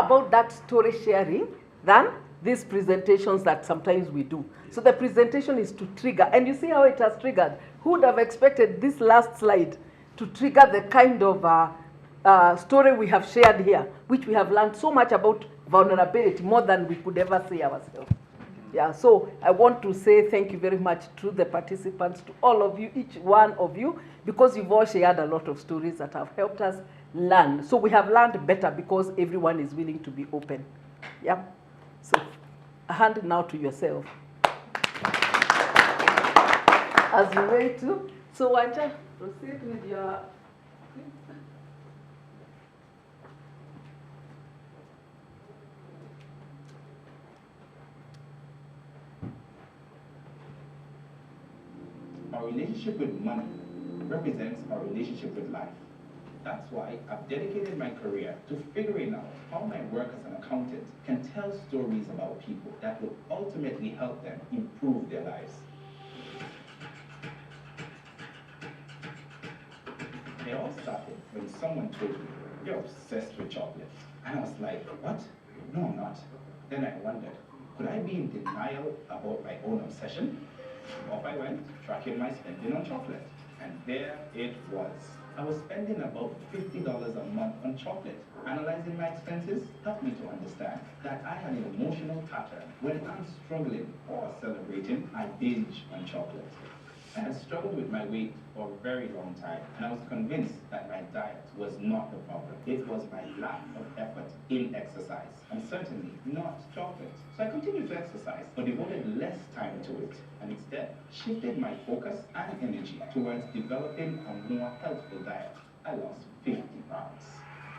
about that story sharing than these presentations that sometimes we do. So the presentation is to trigger, and you see how it has triggered. Who would have expected this last slide to trigger the kind of story we have shared here, which we have learned so much about vulnerability, more than we could ever say ourselves. Yeah, so I want to say thank you very much to the participants, to all of you, each one of you, because you've all shared a lot of stories that have helped us learn. So we have learned better because everyone is willing to be open. Yeah. So a hand now to yourself. As you wait to. So Wanja, proceed with your. Our relationship with money represents our relationship with life. That's why I've dedicated my career to figuring out how my work as an accountant can tell stories about people that will ultimately help them improve their lives. It all started when someone told me, "You're obsessed with chocolate." And I was like, "What? No, I'm not." Then I wondered, could I be in denial about my own obsession? Off I went, tracking my spending on chocolate. And there it was. I was spending about $50 a month on chocolate. Analyzing my expenses helped me to understand that I had an emotional pattern. When I'm struggling or celebrating, I binge on chocolate. I had struggled with my weight for a very long time, and I was convinced that my diet was not the problem. It was my lack of effort in exercise, and certainly not chocolate. So I continued to exercise, but devoted less time to it, and instead shifted my focus and energy towards developing a more healthful diet. I lost 50 pounds.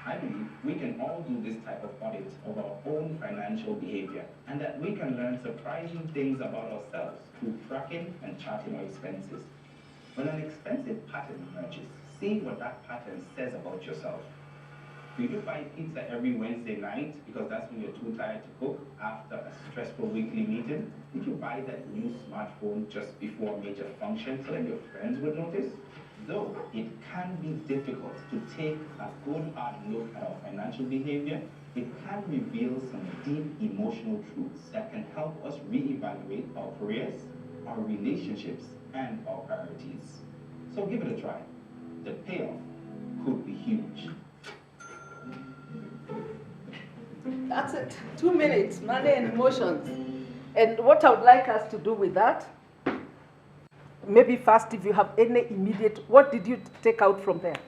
I believe we can all do this type of audit of our own financial behavior, and that we can learn surprising things about ourselves through tracking and charting our expenses. When an expensive pattern emerges, see what that pattern says about yourself. Do you buy pizza every Wednesday night because that's when you're too tired to cook after a stressful weekly meeting? Did you buy that new smartphone just before a major function so that your friends would notice? Though it can be difficult to take a good hard look at our financial behavior, it can reveal some deep emotional truths that can help us reevaluate our careers, our relationships, and our priorities. So give it a try. The payoff could be huge. That's it. 2 minutes, money and emotions. And what I would like us to do with that, maybe first, if you have any immediate, what did you take out from there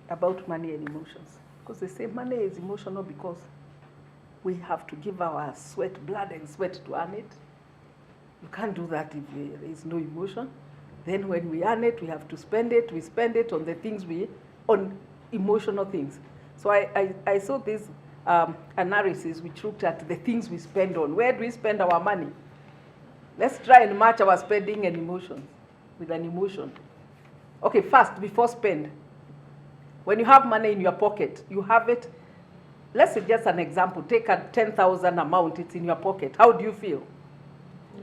about money and emotions? Because they say money is emotional because we have to give our sweat, blood and sweat to earn it. You can't do that if there is no emotion. Then when we earn it, we have to spend it. We spend it on the things on emotional things. So I saw this analysis which looked at the things we spend on. Where do we spend our money? Let's try and match our spending and emotions with an emotion. Okay, first, before spend. When you have money in your pocket, you have it. Let's say just an example. Take a 10,000 amount, it's in your pocket. How do you feel?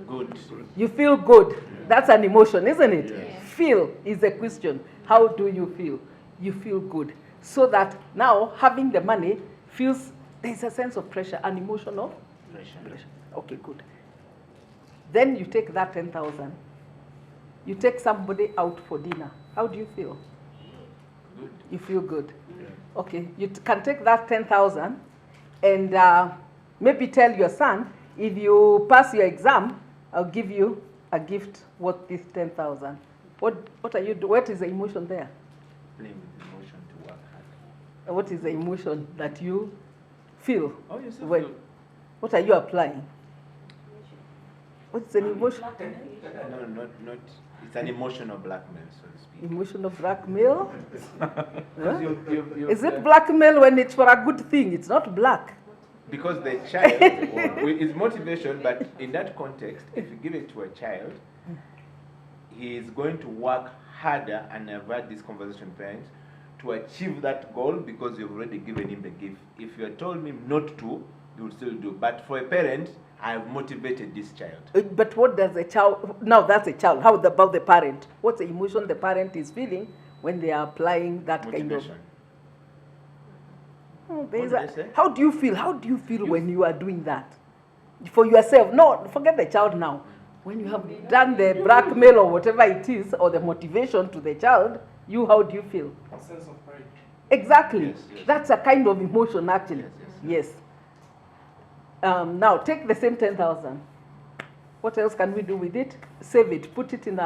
Good. You feel good. Yeah. That's an emotion, isn't it? Yes. Feel is a question. How do you feel? You feel good. So that now having the money feels, there's a sense of pressure, an emotional pressure. Okay, good. Then you take that 10,000. You take somebody out for dinner. How do you feel? Good. You feel good. Yeah. Okay, you can take that 10,000 and maybe tell your son, if you pass your exam, I'll give you a gift worth this 10,000. What are you doing? What is the emotion there? Playing with the emotion to work hard. What is the emotion that you feel? Oh, you still when, feel. What are you applying? What's an emotion? No, not. It's an emotional blackmail, so to speak. Emotional blackmail? Huh? Is it uh, blackmail when it's for a good thing? It's not black. Because the child is motivation, but in that context, if you give it to a child, he is going to work harder, and I've had this conversation with parents, to achieve that goal because you've already given him the gift. If you had told him not to, he would still do. But for a parent, I have motivated this child. But what does a child, now that's a child, how about the parent? What's the emotion the parent is feeling when they are applying that Motivation. kind of Oh, What did I say? how do you feel? How do you feel when you are doing that? For yourself. No, forget the child now. When you have done the blackmail or whatever it is, or the motivation to the child, how do you feel? A sense of pride. Exactly. Yes, yes. That's a kind of emotion, actually. Yes, Yes. Now, take the same 10,000. What else can we do with it? Save it. Put it in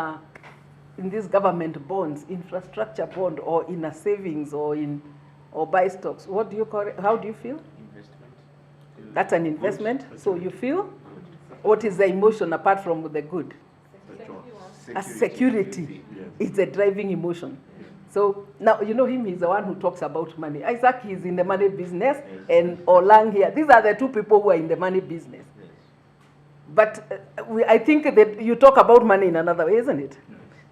these government bonds, infrastructure bond, or in a savings, or buy stocks. What do you call it? How do you feel? Investment. That's an investment. So you feel? What is the emotion apart from the good? A security. It's a driving emotion. So now, you know him, he's the one who talks about money. Isaac is in the money business, and Olang here. These are the two people who are in the money business. Yes. But I think that you talk about money in another way, isn't it?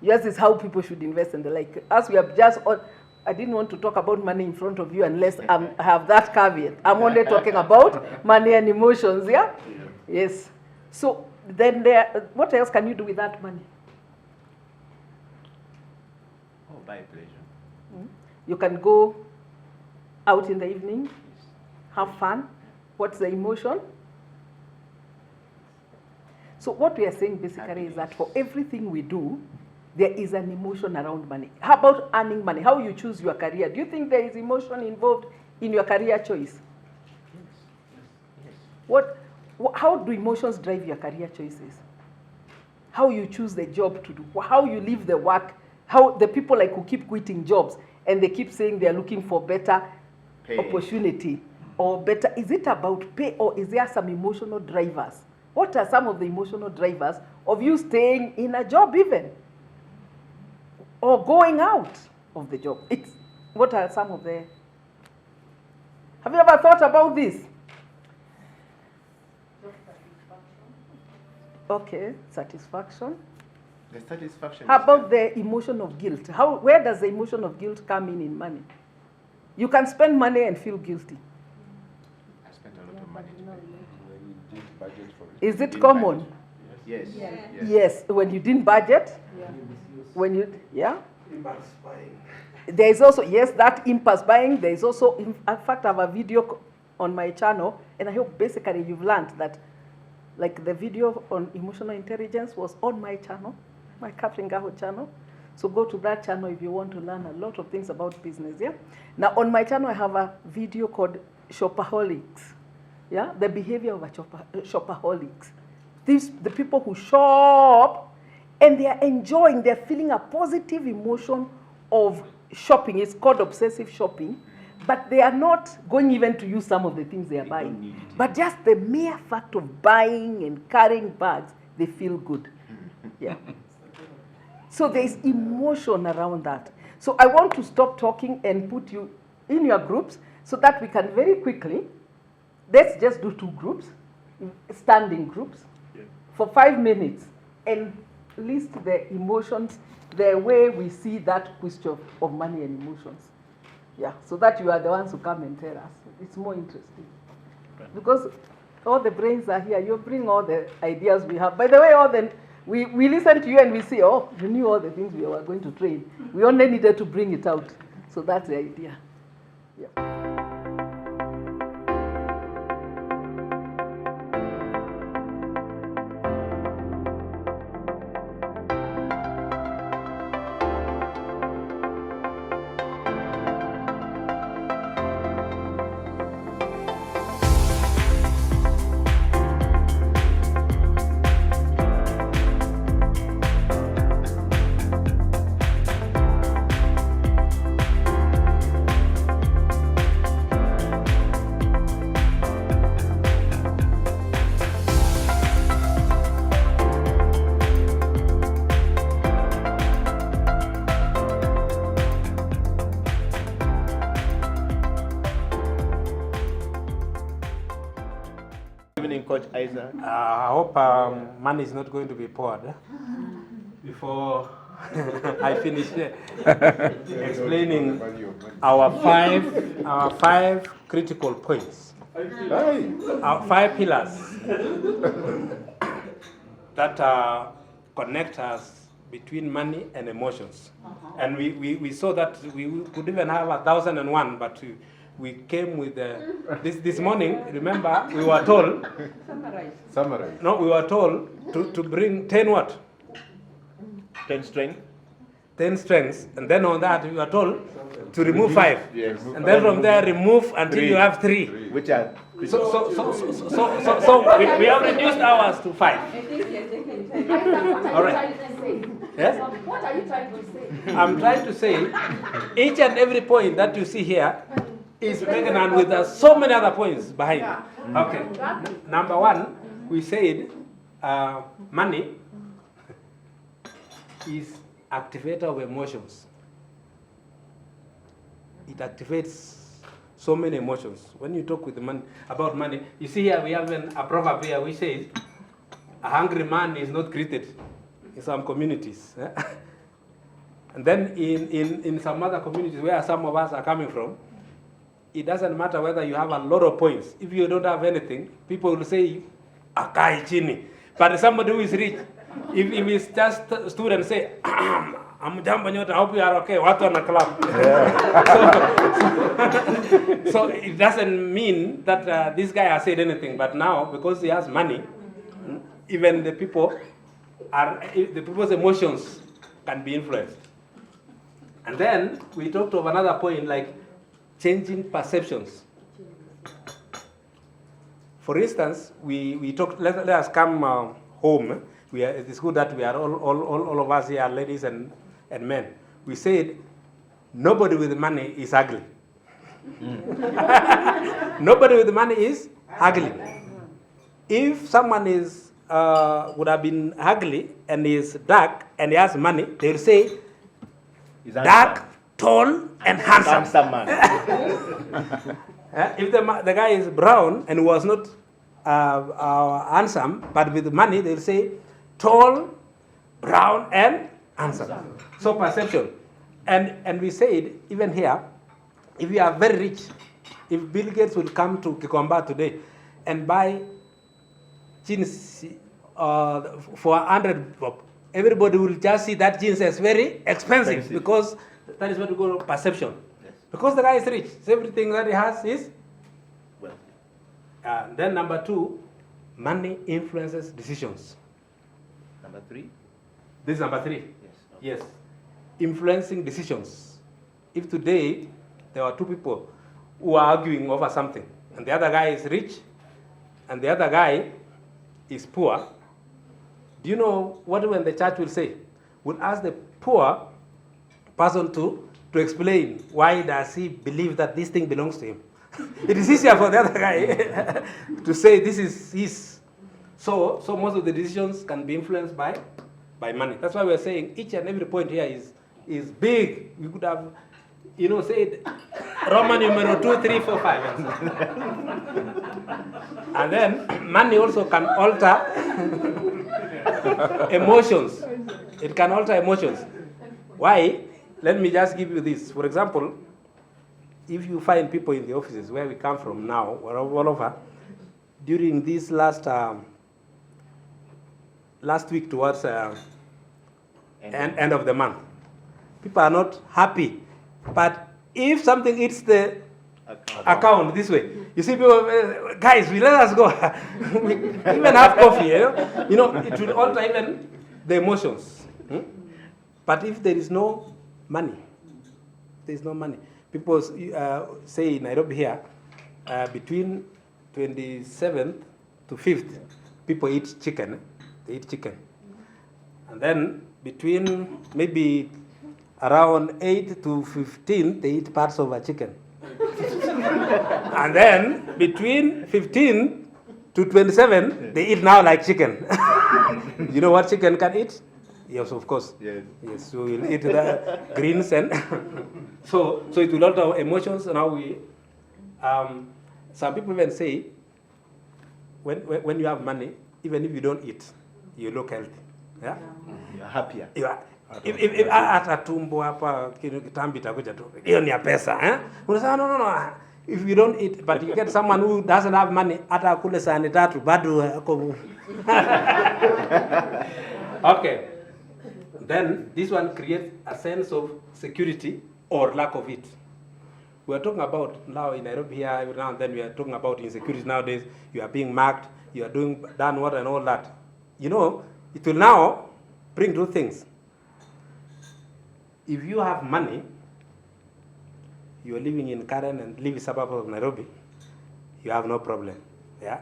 Yes, is how people should invest and the like. As we have just, I didn't want to talk about money in front of you unless I have that caveat. I'm only talking about money and emotions, yeah? Yes. So then what else can you do with that money? Oh, buy pleasure. You can go out in the evening, have fun. What's the emotion? So what we are saying basically is that for everything we do, there is an emotion around money. How about earning money? How you choose your career? Do you think there is emotion involved in your career choice? Yes. How do emotions drive your career choices? How you choose the job to do? How you leave the work? How the people like who keep quitting jobs and they keep saying they are looking for better Pay. opportunity or better. Is it about pay, or is there some emotional drivers? What are some of the emotional drivers of you staying in a job even? Or going out of the job? What are some of the... Have you ever thought about this? Okay, satisfaction. The satisfaction. How is- about the emotion of guilt? Where does the emotion of guilt come in money? You can spend money and feel guilty. I spent a lot of money to pay. Budget for it. Is it Didn't common? budget. Yes. Yes, when you didn't budget, Yeah. Impulse buying. There is also, yes, that impulse buying. There is also, in fact, I have a video on my channel, and I hope basically you've learned that, like the video on emotional intelligence was on my channel, my Catherine Gaho channel. So go to that channel if you want to learn a lot of things about business, yeah? Now, on my channel, I have a video called Shopaholics, yeah? The behavior of a shopaholics. The people who shop, and they are enjoying, they're feeling a positive emotion of shopping. It's called obsessive shopping, but they are not going even to use some of the things they are They buying. don't need it. But just the mere fact of buying and carrying bags, they feel good. Yeah. So there is emotion around that. So I want to stop talking and put you in your groups so that we can very quickly, let's just do 2 groups, standing groups, for 5 minutes, and list the emotions, the way we see that question of money and emotions. Yeah, so that you are the ones who come and tell us. It's more interesting. Because all the brains are here. You bring all the ideas we have. By the way, we listen to you and we see, oh, you knew all the things we were going to train. We only needed to bring it out. So that's the idea. Yeah. Good evening, Coach Isaac. I hope money is not going to be poured before I finish explaining our five critical points, our 5 pillars that connect us between money and emotions. And we saw that we could even have 1,001, but we came with this morning. Remember, we were told. Summarize. No, we were told to bring 10 what? 10 strength. 10 strengths, and then on that we were told to remove 5. Yes. And then from there remove until Three. you have 3. Which are So we have reduced ours to 5. All right. Yes? What are you trying to say? I'm trying to say each and every point that you see here is pregnant with so many other points behind it. Okay. Number 1, we said money is activator of emotions. It activates so many emotions. When you talk with about money, you see here we have a proverb here which says, a hungry man is not greeted in some communities. And then in some other communities where some of us are coming from, it doesn't matter whether you have a lot of points. If you don't have anything, people will say, akai chini. But somebody who is rich, if it's just stood and say, I'm Jambo Nyota, I hope you are okay, what on a club. So it doesn't mean that this guy has said anything, but now, because he has money, even the people's emotions can be influenced. And then we talked of another point like changing perceptions. For instance, we talked, let us come home. It's good that we are all of us here, ladies and men. We said nobody with money is ugly. Nobody with money is ugly. If someone would have been ugly and is dark and he has money, they'll say dark, tall, and handsome. Handsome man. If the guy is brown and was not handsome, but with money, they'll say tall, brown, and handsome. So perception. And we said, even here, if you are very rich, if Bill Gates will come to Kikomba today and buy jeans for 100 bob, everybody will just see that jeans as very expensive because that is what we call perception. Yes. Because the guy is rich, so everything that he has is Well, then number 2, money influences decisions. number 3. This is number 3. Yes. Okay. Yes. Influencing decisions. If today there were 2 people who are arguing over something, and the other guy is rich, and the other guy is poor, do you know what when the church will say? We'll ask the poor person to explain why does he believe that this thing belongs to him. It is easier for the other guy to say this is his. So most of the decisions can be influenced by money. That's why we're saying each and every point here is big. We could have, said Roman numero 2, 3, 4, 5. And then money also can alter emotions. It can alter emotions. Why? Let me just give you this. For example, if you find people in the offices where we come from now, all over, during this last week towards end of the month, people are not happy. But if something hits the account this way, you see people, guys, let us go. We even have coffee. It will alter even the emotions. But if there is no money, people say in Nairobi here, between 27th to 5th, people eat chicken. They eat chicken. And then between maybe around 8 to 15, they eat parts of a chicken. And then between 15 to 27, they eat now like chicken. You know what chicken can eat? Yes, of course. Yes. Yes, so we'll eat the greens and so it will alter emotions. Now some people even say when you have money, even if you don't eat, you look healthy. Yeah. You're happier. You are. If hata tumbo hapa kitambi itakuja tu. Hiyo ni ya pesa, eh? Unasema no. If you don't eat, but you get someone who doesn't have money, hata akule sahani 3 bado ako. Okay. Then this one creates a sense of security or lack of it. We are talking about now in Nairobi here, every now and then we are talking about insecurity nowadays. You are being marked, you are done what and all that. You know, it will now bring two things. If you have money, you are living in Karen and live in suburb of Nairobi, you have no problem, yeah?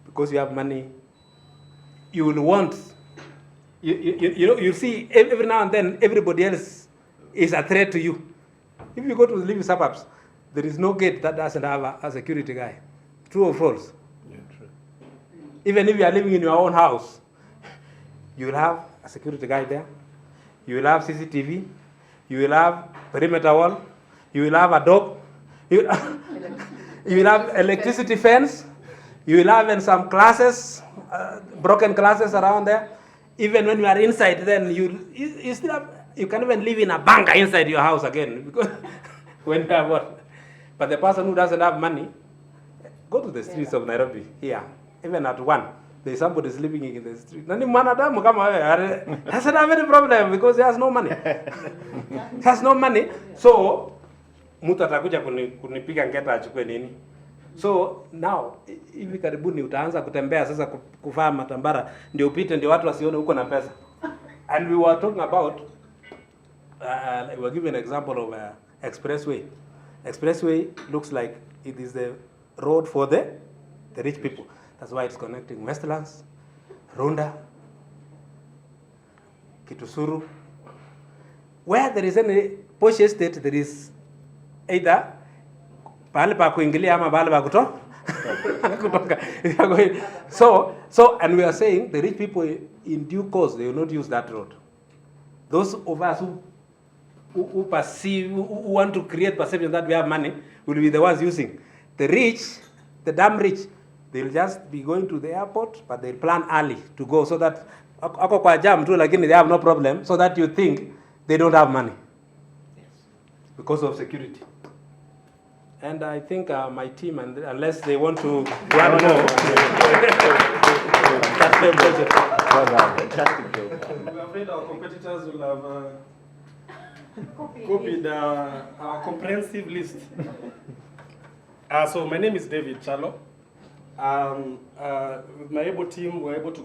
Because you have money, you will want, you know, you see every now and then everybody else is a threat to you. If you go to the living suburbs, there is no gate that doesn't have a security guy. True or false? Yeah, true. Even if you are living in your own house, you will have a security guy there. You will have CCTV. You will have perimeter wall. You will have a dog. You will have electricity fence. You will have in some classes, broken classes around there. Even when you are inside, then you still have, you can even live in a bunker inside your house again because when you have what. But the person who doesn't have money, go to the streets of Nairobi here. Even at 1, there is somebody sleeping in the street. Nani mwanadamu kama wewe doesn't have any problem because he has no money. He has no money, so mtu atakuja kunipiga ngeta achukue nini. So now hivi karibuni utaanza kutembea sasa kuvaa matambara ndio upite ndio watu wasione uko na pesa. And we were talking about we were giving an example of expressway. Expressway looks like it is the road for the rich people. That's why it's connecting Westlands, Runda, Kitusuru. Where there is any posh estate, there is either pahali pa kuingilia ama pahali pa kutoka. So, and we are saying the rich people in due course, they will not use that road. Those of us who perceive, who want to create perception that we have money, will be the ones using. The rich, the damn rich, they'll just be going to the airport, but they'll plan early to go so that ako kwa jam too, lakini they have no problem, so that you think they don't have money. Yes. Because of security. And I think my team, and unless they want to add more. We're afraid our competitors will have copied our comprehensive list. So my name is David Chalo. With my able team, we're able to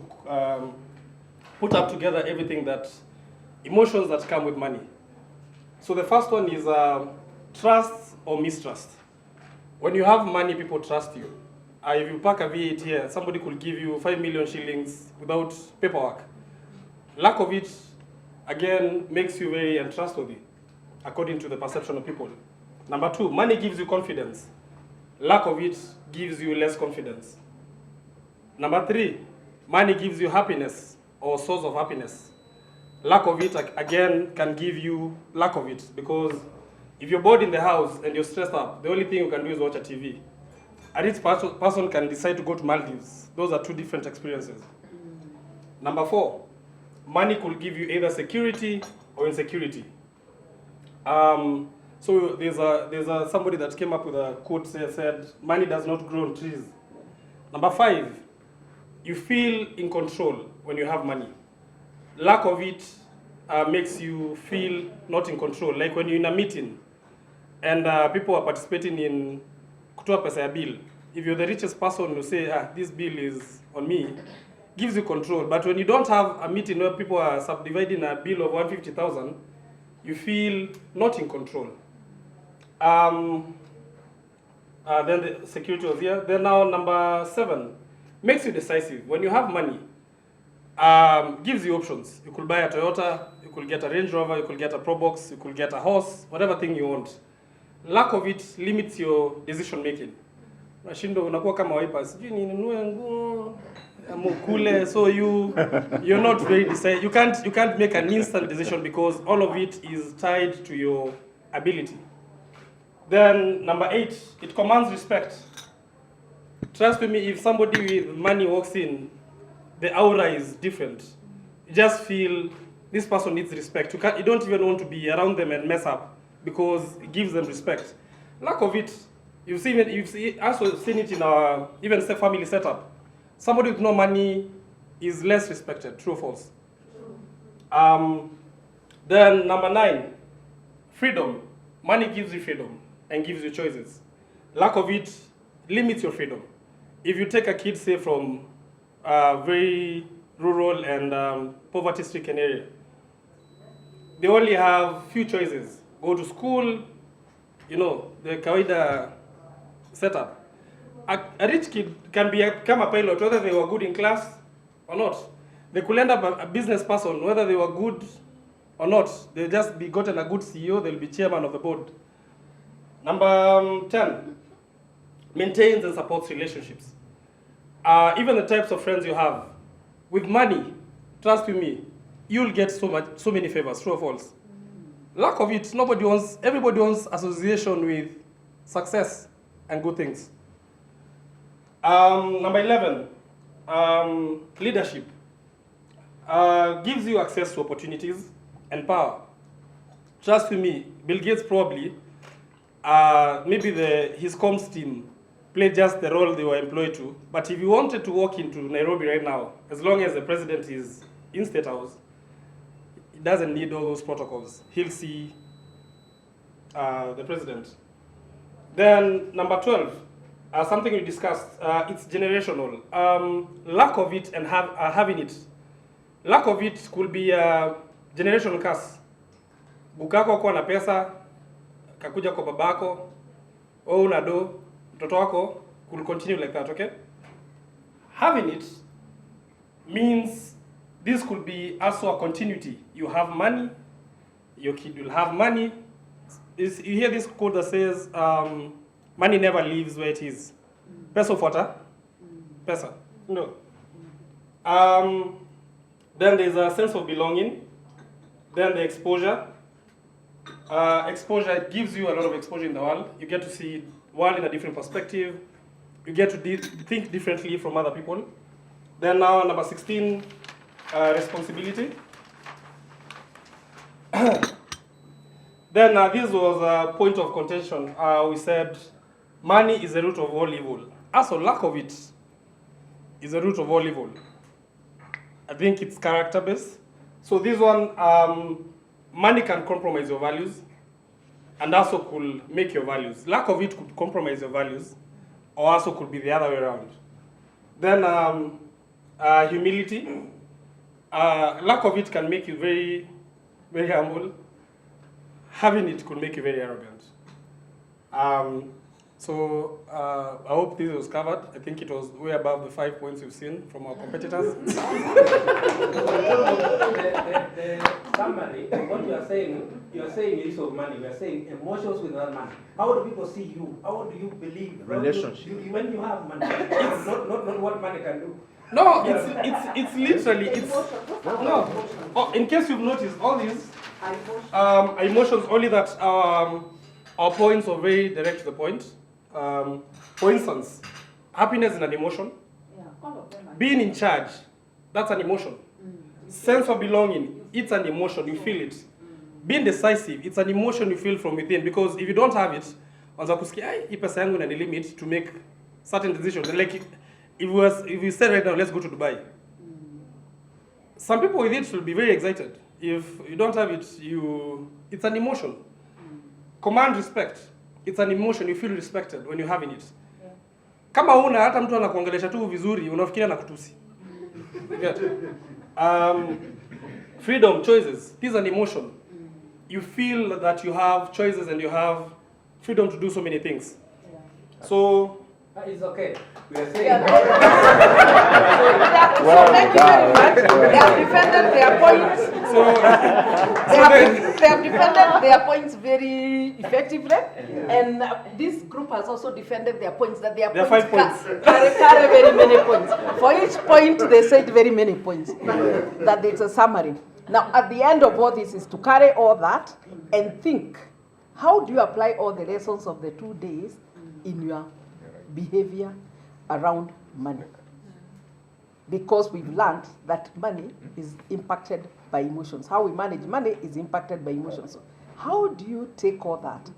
put up together everything emotions that come with money. So the first one is trust or mistrust. When you have money, people trust you. If you pack a V8 here, somebody could give you 5 million shillings without paperwork. Lack of it, again, makes you very untrustworthy, according to the perception of people. Number 2, money gives you confidence. Lack of it gives you less confidence. Number 3, money gives you happiness or source of happiness. Lack of it, again, can give you lack of it, because if you're bored in the house and you're stressed up, the only thing you can do is watch a TV. A rich person can decide to go to Maldives. Those are two different experiences. Number 4, money could give you either security or insecurity. So there's somebody that came up with a quote said, money does not grow on trees. Number 5, you feel in control when you have money. Lack of it makes you feel not in control. Like when you're in a meeting and people are participating in kutoa pesa ya bill. If you're the richest person, you say, this bill is on me, gives you control. But when you don't have a meeting where people are subdividing a bill of 150,000, you feel not in control. Then the security was here. Then now number 7, makes you decisive. When you have money, gives you options. You could buy a Toyota, you could get a Range Rover, you could get a Probox, you could get a horse, whatever thing you want. Lack of it limits your decision making. Nashindo unakuwa kama wiper, sijui ninunue nguo amukule, so you're not very decisive. You can't make an instant decision because all of it is tied to your ability. Then number 8, it commands respect. Trust me, if somebody with money walks in, the aura is different. You just feel this person needs respect. You don't even want to be around them and mess up because it gives them respect. Lack of it, you've also seen it in our even family setup. Somebody with no money is less respected. True or false? Then number 9, freedom. Money gives you freedom and gives you choices. Lack of it limits your freedom. If you take a kid, say, from a very rural and poverty-stricken area, they only have few choices. Go to school, you know, the kawaida setup. A rich kid can become a pilot whether they were good in class or not. They could end up a business person whether they were good or not. They'll just be gotten a good CEO, they'll be chairman of the board. Number 10, maintains and supports relationships. Even the types of friends you have. With money, trust me, you'll get so many favors, true or false. Lack of it, everybody wants association with success and good things. Number 11, leadership. Gives you access to opportunities and power. Trust me, Bill Gates probably, maybe his comms team played just the role they were employed to. But if you wanted to walk into Nairobi right now, as long as the president is in State House, he doesn't need all those protocols. He'll see the president. Then number 12, something we discussed, it's generational. Lack of it and having it. Lack of it could be a generational curse. Bukako kwa na pesa, kakuja kwa babako, au una do, mtoto wako could continue like that, okay? Having it means this could be also a continuity. You have money, your kid will have money. You hear this quote that says, money never leaves where it is. Pesa ufuata? Pesa. No. Then there's a sense of belonging. Then the exposure. Exposure gives you a lot of exposure in the world. You get to see the world in a different perspective. You get to think differently from other people. Then now number 16, responsibility. Then this was a point of contention. We said money is the root of all evil. Also, lack of it is the root of all evil. I think it's character-based. So this one, money can compromise your values and also could make your values. Lack of it could compromise your values or also could be the other way around. Then humility. Lack of it can make you very, very humble. Having it could make you very arrogant. So I hope this was covered. I think it was way above the 5 points you've seen from our competitors. The summary, what you are saying use of money. We are saying emotions without money. How do people see you? How do you believe? Relationship. When you have money, not what money can do. No, it's literally no. Oh, in case you've noticed, all these emotions only that our points are very direct to the point. For instance, happiness is an emotion. Being in charge, that's an emotion. Sense of belonging, it's an emotion, you feel it. Being decisive, it's an emotion you feel from within, because if you don't have it, wanza kusikia hii pesa yangu ina limit to make certain decisions. Like if you say right now, let's go to Dubai. Some people with it will be very excited. If you don't have it, it's an emotion. Command respect. It's an emotion, you feel respected when you're having it. Kama una hata mtu anakuongelesha tu vizuri, unafikiria na kutusi. Freedom, choices. This is an emotion. You feel that you have choices and you have freedom to do so many things. So It's okay. We are saying. Yeah, thank you very much. They have defended their points. They have defended their points very effectively, and this group has also defended their points. That their points 5 points. carry very many points. For each point, they said very many points. That it's a summary. Now, at the end of all this is to carry all that and think, how do you apply all the lessons of the 2 days in your behavior around money? Because we've learned that money is impacted by emotions. How we manage money is impacted by emotions. So how do you take all that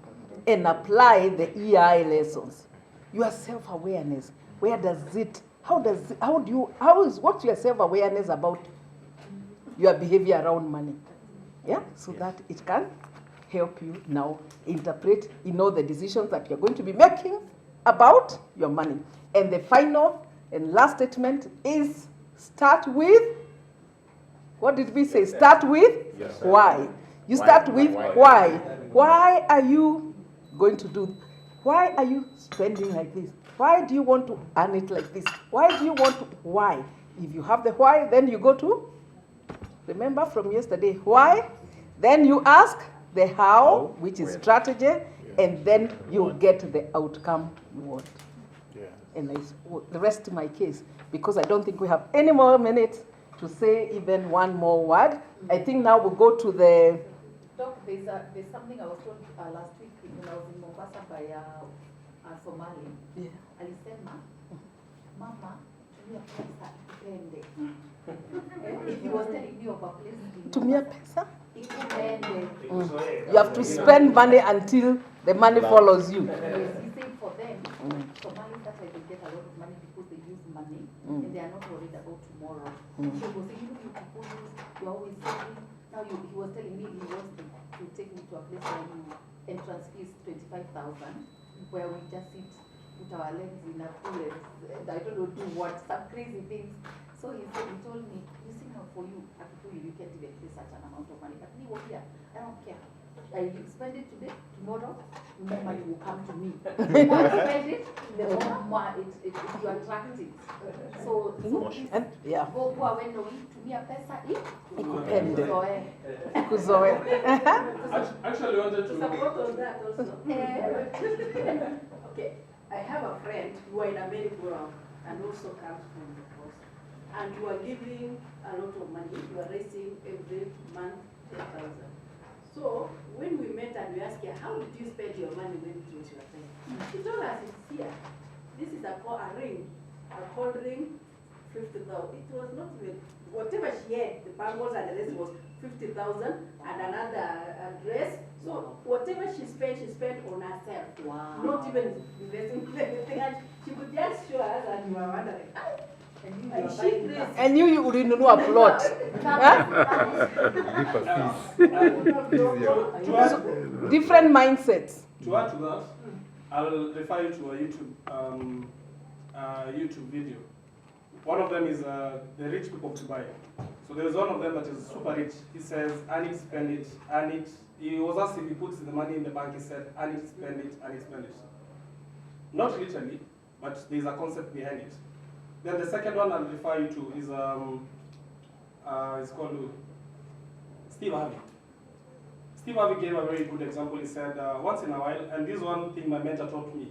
and apply the EI lessons? Your self-awareness, what's your self-awareness about your behavior around money? Yeah, so that it can help you now interpret, the decisions that you're going to be making about your money. And the final and last statement is start with, what did we say? Start with why. You start with why. Why are you going to do? Why are you spending like this? Why do you want to earn it like this? Why do you want to? Why? If you have the why, then you go to, remember from yesterday, why? Then you ask the how, which is strategy, and then you get the outcome you want. And I rest my case because I don't think we have any more minutes to say even one more word. I think now we'll go to the. Doc, there's something I was told last week when I was in Mombasa by a Somali. Yeah. Alisema, Mama, tumia pesa ipende. He was telling me of a place in Tumia Mombasa. pesa. Ipende. You have to spend money until the money follows you. Yes, he said for them, Somalis, that's why they get a lot of money because they use money and they are not worried about tomorrow. So he was saying, you people you're always saving. Now he was telling me he wants to take me to a place where entrance fees 25,000, where we just sit, put our legs in a pool and I don't know, do what, some crazy things. So he told me, you see now for you, I could tell you can't even pay such an amount of money. But me, what here? I don't care. I spend it today, tomorrow, more money will come to me. The more I spend it, the more you attract it. So please, And yeah, go when no tumia pesa Ikupende. ikuzoe. Kuzoe. Actually, wanted to. Support on that also. Okay, I have a friend who are in a merry-go-round and also comes from the coast. And you are giving a lot of money. You are raising every month 10,000. So when we met and we asked her, how did you spend your money when it was your time? She told us it's here. This is a ring, a gold ring, 50,000. It was not even, whatever she had, the bangles and the rest was 50,000 and another dress. So whatever she spent on herself. Wow. Not even investing in anything. And she could just show us and you were wondering, and she crazy. And you will a plot. Different mindsets. To add to that, I'll refer you to a YouTube video. One of them is the rich people of Dubai. So there's one of them that is super rich. He says, earn it, spend it, earn it. He was asked if he puts the money in the bank. He said, earn it, spend it, earn it, spend it. Not literally, but there's a concept behind it. Then the second one I'll refer you to is it's called Steve Harvey. Steve Harvey gave a very good example. He said, once in a while, and this one thing my mentor taught me.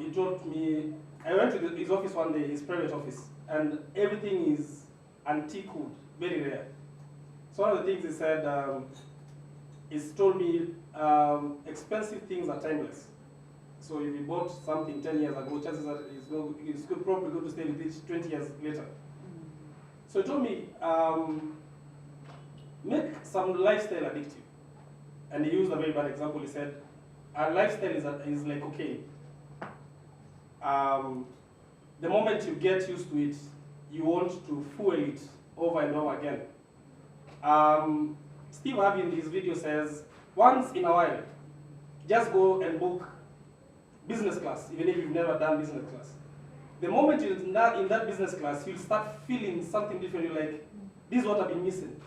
He told me, I went to his office one day, his private office, and everything is antique wood, very rare. So one of the things he said, he's told me expensive things are timeless. So if you bought something 10 years ago, chances are it's probably going to stay with it 20 years later. So he told me, make some lifestyle addictive. And he used a very bad example. He said, our lifestyle is like cocaine. The moment you get used to it, you want to fuel it over and over again. Steve Harvey in his video says, once in a while, just go and book business class, even if you've never done business class. The moment you're in that business class, you'll start feeling something different. You're like, this is what I've been missing.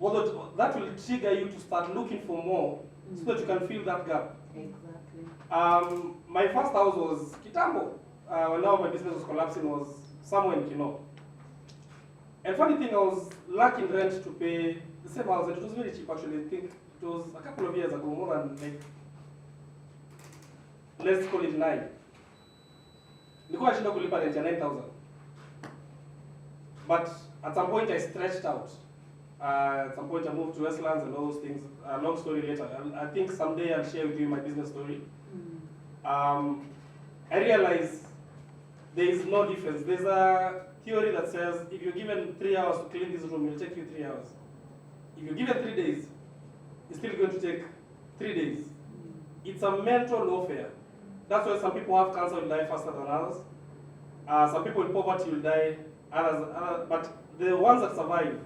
Although that will trigger you to start looking for more so that you can fill that gap. Exactly. My first house was Kitambo. When now my business was collapsing, was somewhere in Kino. And funny thing, I was lacking rent to pay the same house, and it was very cheap actually. I think it was a couple of years ago, more than like, let's call it 9. Nilikuwa nashinda kulipa rent ya 9,000. But at some point I stretched out. At some point I moved to Westlands and all those things. Long story later. I think someday I'll share with you my business story. I realized there is no difference. There's a theory that says if you're given 3 hours to clean this room, it'll take you 3 hours. If you're given 3 days, it's still going to take 3 days. It's a mental warfare. That's why some people have cancer will die faster than others. Some people in poverty will die, others, but the ones that survive,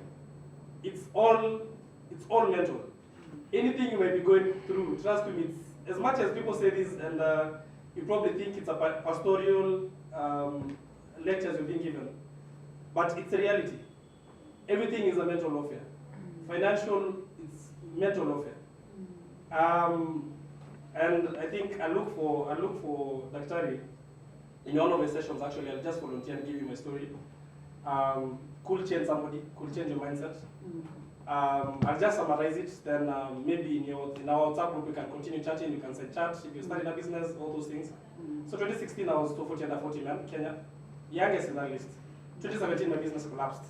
it's all mental. anything you might be going through, trust me, it's, as much as people say this, and you probably think it's a pastoral lectures you're being given, but it's a reality. Everything is a mental warfare. Financial, it's mental warfare. And I think I look for Daktari in one of the sessions. Actually, I'll just volunteer and give you my story. Could change somebody, could change your mindset. I'll just summarize it. Then maybe in our WhatsApp group we can continue chatting. You can say chat if you started a business, all those things. So 2016 I was 240 under 40 man, Kenya, youngest in that list. 2017 my business collapsed.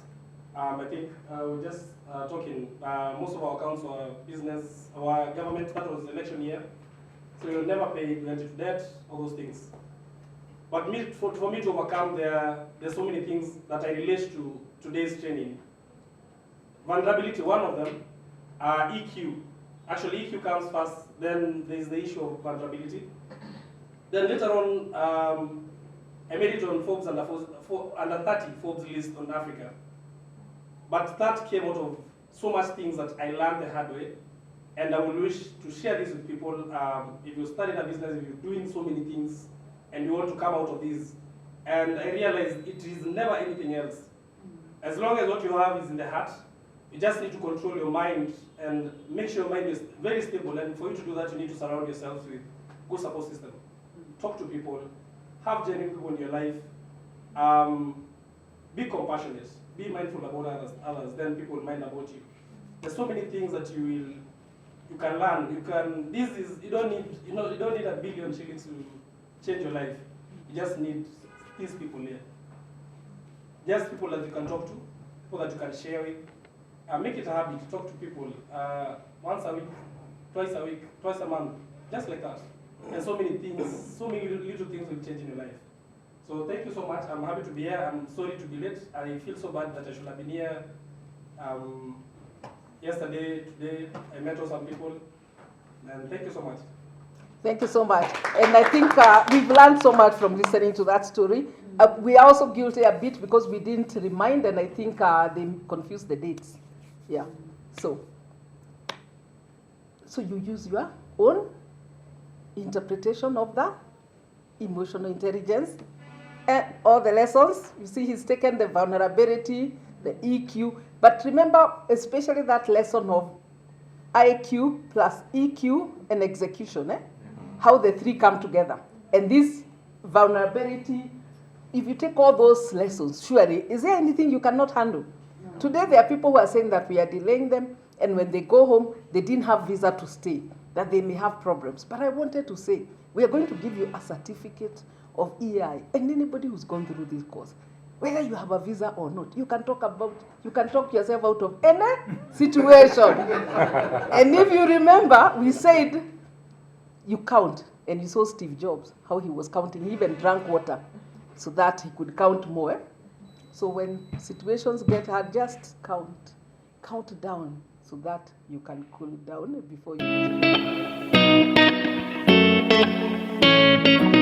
I think we're just talking. Most of our accounts were business, our government. That was election year, so you'll never pay. We went into debt, all those things. But for me to overcome, there's so many things that I relate to today's training. Vulnerability, one of them. EQ. Actually, EQ comes first. Then there's the issue of vulnerability. Then later on, I made it on Forbes under 30 Forbes list on Africa. But that came out of so much things that I learned the hard way, and I would wish to share this with people. If you're starting a business, if you're doing so many things, and you want to come out of this, and I realized it is never anything else. As long as what you have is in the heart, you just need to control your mind and make sure your mind is very stable. And for you to do that, you need to surround yourself with good support system. Talk to people, have genuine people in your life, be compassionate. Be mindful about others, then people will mind about you. There's so many things that you can learn. You don't need a billion shillings to change your life. You just need these people here. Just people that you can talk to, people that you can share with. Make it a habit to talk to people once a week, twice a week, twice a month, just like that. And so many things, so many little things will change in your life. So thank you so much. I'm happy to be here. I'm sorry to be late. I feel so bad that I should have been here yesterday, today. I met some people. And thank you so much. Thank you so much. And I think we've learned so much from listening to that story. We are also guilty a bit because we didn't remind, and I think they confused the dates. Yeah. So you use your own interpretation of the emotional intelligence. And all the lessons, you see, he's taken the vulnerability, the EQ, but remember especially that lesson of IQ plus EQ and execution, how the three come together. And this vulnerability, if you take all those lessons, surely, is there anything you cannot handle? No. Today there are people who are saying that we are delaying them, and when they go home, they didn't have visa to stay, that they may have problems. But I wanted to say, we are going to give you a certificate of EI, and anybody who's gone through this course, whether you have a visa or not, you can talk yourself out of any situation. And if you remember, we said you count, and you saw Steve Jobs, how he was counting. He even drank water so that he could count more. So when situations get hard, just count down so that you can cool down before you